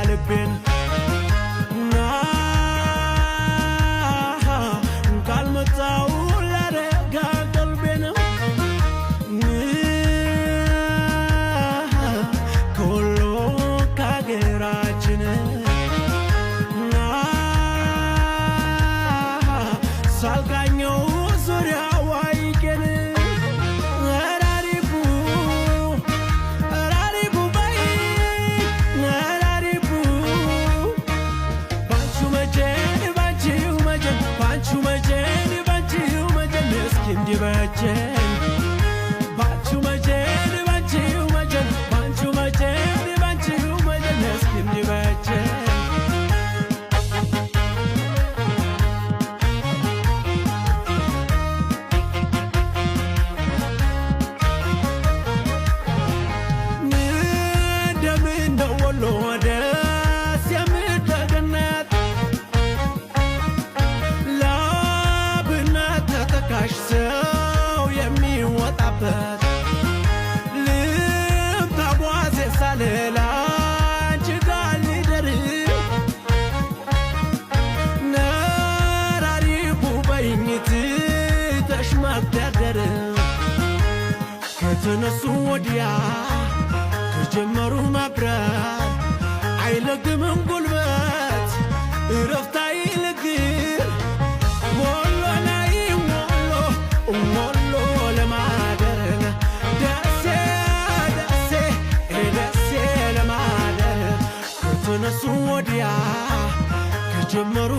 ልቤን ካልመጣው ላረጋ ቀልቤን ከወሎ ከአገራችን ሳልቃኘው ዙሪያው አይቄን Dibachen, bachu majen, bachu majen, bachu majen, bachu majen, neskim dibachen. Nidam the wolo des yamid daganat, labnat tatakash. ልብ ተጓዘ ሳልል አንቺ ጋር ልደር ነራሪቡ በይኝ ትተሽ ማግደርደር ከተነሱ ወዲያ ከጀመሩ ማብረር አይለግምም ጉልበት እረፍት አይልግር ወሎ ላይ ወሎ ተነሱ ወዲያ ከጀመሩ